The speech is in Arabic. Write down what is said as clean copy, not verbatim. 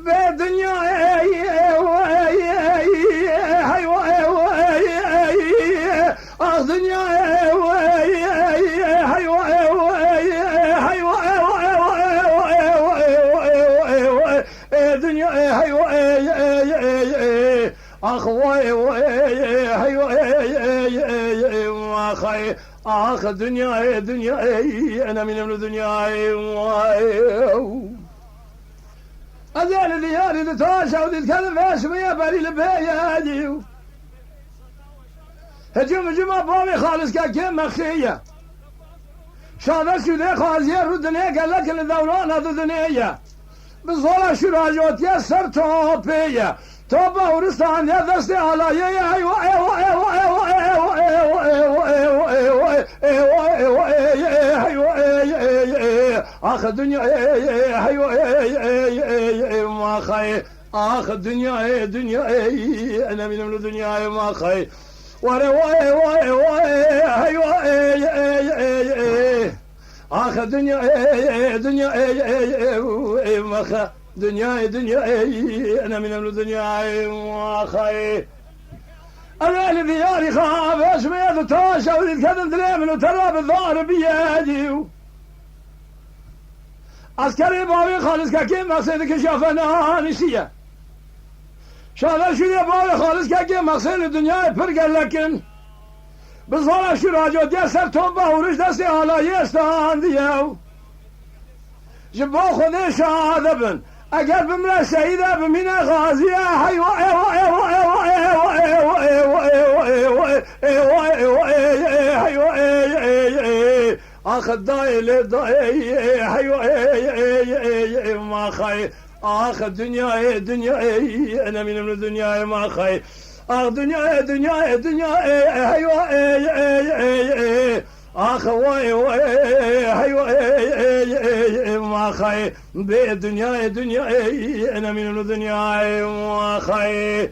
بدنيا اخ دنيا اخ اخ دنيا انا من الدنيا أذيل دياري لتوشى وتتكلم ايش ويا بري لبيادي هجم جمع بابي خالص كاكيم مخشية شادش يدي خازير ودنيا قال لك الدوران هذا دنيا بزولا شراجوت يسر توبية توبة ورستان يا دستي على اخ الدنيا ما خي اخ الدنيا انا من الدنيا ما خي اخ الدنيا ما خي دنيا انا من الدنيا ما خي انا اللي دياري خاف اسمي تاشا ويتكلم دليمن وترى بالظهر بيدي عسكري باوي خالص كاكي مقصدك شافنا نسيه شاف شو يا باوي خالص كاكي مقصد الدنيا فرق لكن بزولا شو راجو ديسر توبه ورش دستي على يستان ديو جبا خذي شاذبن اقل بملا سيده بمنا غازيه اخ الدايل ما خي اخ الدنيا انا من الدنيا ما خي اخ دنيا اخ ما خي بالدنيا انا من الدنيا ما خي